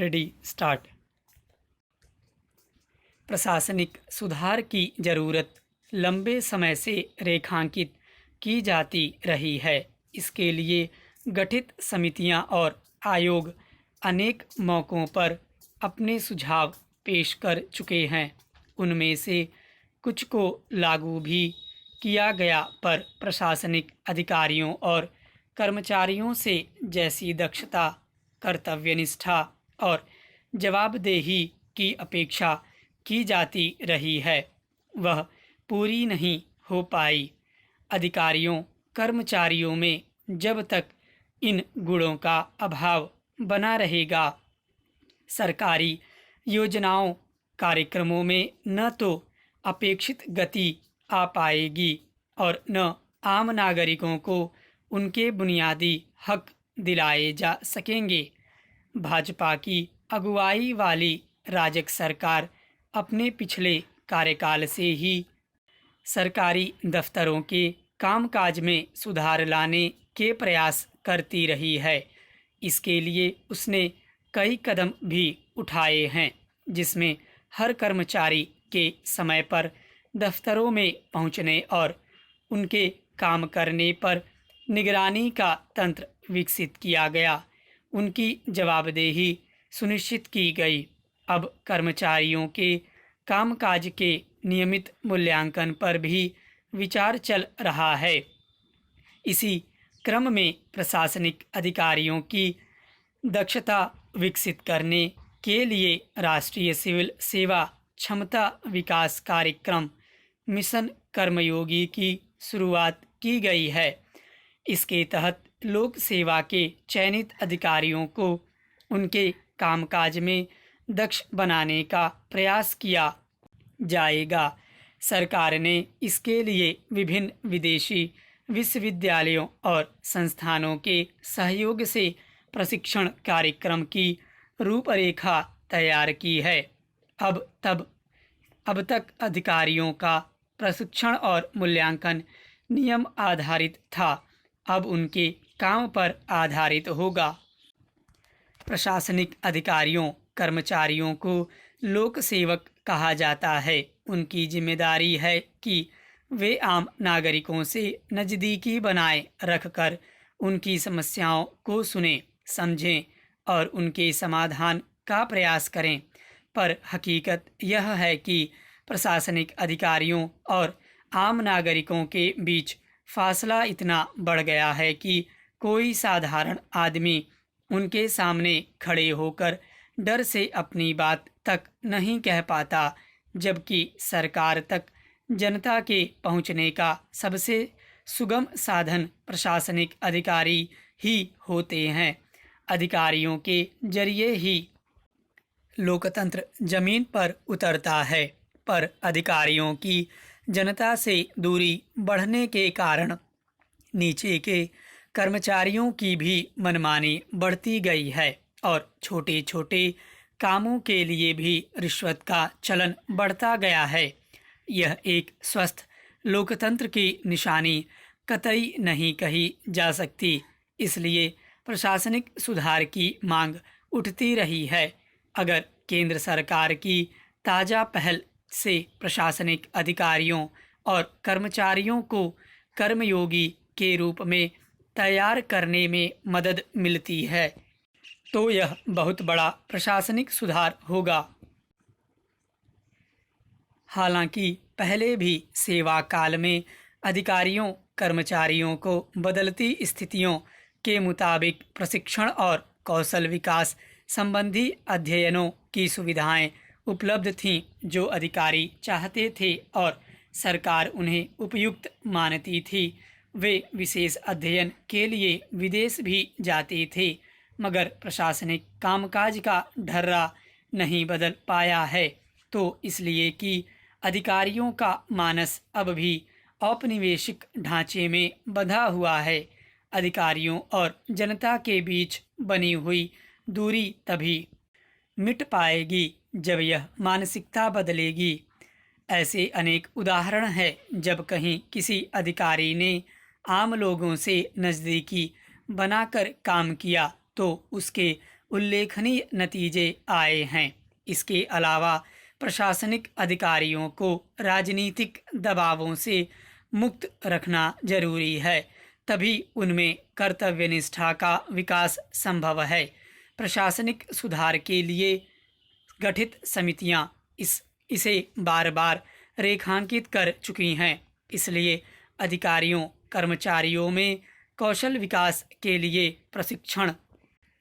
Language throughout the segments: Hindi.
Ready start. प्रशासनिक सुधार की जरूरत लंबे समय से रेखांकित की जाती रही है। इसके लिए गठित समितियां और आयोग अनेक मौक़ों पर अपने सुझाव पेश कर चुके हैं। उनमें से कुछ को लागू भी किया गया, पर प्रशासनिक अधिकारियों और कर्मचारियों से जैसी दक्षता, कर्तव्यनिष्ठा और जवाबदेही की अपेक्षा की जाती रही है, वह पूरी नहीं हो पाई। अधिकारियों कर्मचारियों में जब तक इन गुणों का अभाव बना रहेगा, सरकारी योजनाओं कार्यक्रमों में न तो अपेक्षित गति आ पाएगी और न आम नागरिकों को उनके बुनियादी हक दिलाए जा सकेंगे। भाजपा की अगुवाई वाली राजग सरकार अपने पिछले कार्यकाल से ही सरकारी दफ्तरों के कामकाज में सुधार लाने के प्रयास करती रही है। इसके लिए उसने कई कदम भी उठाए हैं, जिसमें हर कर्मचारी के समय पर दफ्तरों में पहुंचने और उनके काम करने पर निगरानी का तंत्र विकसित किया गया। उनकी जवाबदेही सुनिश्चित की गई। अब कर्मचारियों के कामकाज के नियमित मूल्यांकन पर भी विचार चल रहा है। इसी क्रम में प्रशासनिक अधिकारियों की दक्षता विकसित करने के लिए राष्ट्रीय सिविल सेवा क्षमता विकास कार्यक्रम मिशन कर्मयोगी की शुरुआत की गई है। इसके तहत लोक सेवा के चयनित अधिकारियों को उनके कामकाज में दक्ष बनाने का प्रयास किया जाएगा। सरकार ने इसके लिए विभिन्न विदेशी विश्वविद्यालयों और संस्थानों के सहयोग से प्रशिक्षण कार्यक्रम की रूपरेखा तैयार की है। अब तक अधिकारियों का प्रशिक्षण और मूल्यांकन नियम आधारित था, अब उनके काम पर आधारित होगा। प्रशासनिक अधिकारियों कर्मचारियों को लोक सेवक कहा जाता है। उनकी जिम्मेदारी है कि वे आम नागरिकों से नज़दीकी बनाए रखकर उनकी समस्याओं को सुनें, समझें और उनके समाधान का प्रयास करें। पर हकीकत यह है कि प्रशासनिक अधिकारियों और आम नागरिकों के बीच फासला इतना बढ़ गया है कि कोई साधारण आदमी उनके सामने खड़े होकर डर से अपनी बात तक नहीं कह पाता, जबकि सरकार तक जनता के पहुंचने का सबसे सुगम साधन प्रशासनिक अधिकारी ही होते हैं। अधिकारियों के जरिए ही लोकतंत्र जमीन पर उतरता है, पर अधिकारियों की जनता से दूरी बढ़ने के कारण नीचे के कर्मचारियों की भी मनमानी बढ़ती गई है और छोटे छोटे कामों के लिए भी रिश्वत का चलन बढ़ता गया है। यह एक स्वस्थ लोकतंत्र की निशानी कतई नहीं कही जा सकती। इसलिए प्रशासनिक सुधार की मांग उठती रही है। अगर केंद्र सरकार की ताज़ा पहल से प्रशासनिक अधिकारियों और कर्मचारियों को कर्मयोगी के रूप में तैयार करने में मदद मिलती है, तो यह बहुत बड़ा प्रशासनिक सुधार होगा। हालांकि पहले भी सेवा काल में अधिकारियों कर्मचारियों को बदलती स्थितियों के मुताबिक प्रशिक्षण और कौशल विकास संबंधी अध्ययनों की सुविधाएं उपलब्ध थीं, जो अधिकारी चाहते थे और सरकार उन्हें उपयुक्त मानती थी। वे विशेष अध्ययन के लिए विदेश भी जाते थे, मगर प्रशासनिक कामकाज का ढर्रा नहीं बदल पाया है, तो इसलिए कि अधिकारियों का मानस अब भी औपनिवेशिक ढांचे में बंधा हुआ है। अधिकारियों और जनता के बीच बनी हुई दूरी तभी मिट पाएगी जब यह मानसिकता बदलेगी। ऐसे अनेक उदाहरण हैं जब कहीं किसी अधिकारी ने आम लोगों से नज़दीकी बनाकर काम किया तो उसके उल्लेखनीय नतीजे आए हैं। इसके अलावा प्रशासनिक अधिकारियों को राजनीतिक दबावों से मुक्त रखना जरूरी है, तभी उनमें कर्तव्यनिष्ठा का विकास संभव है। प्रशासनिक सुधार के लिए गठित समितियां इसे बार बार रेखांकित कर चुकी हैं, इसलिए अधिकारियों कर्मचारियों में कौशल विकास के लिए प्रशिक्षण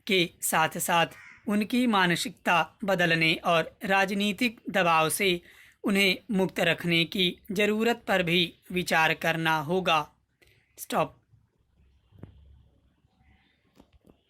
के साथ साथ उनकी मानसिकता बदलने और राजनीतिक दबाव से उन्हें मुक्त रखने की ज़रूरत पर भी विचार करना होगा। स्टॉप।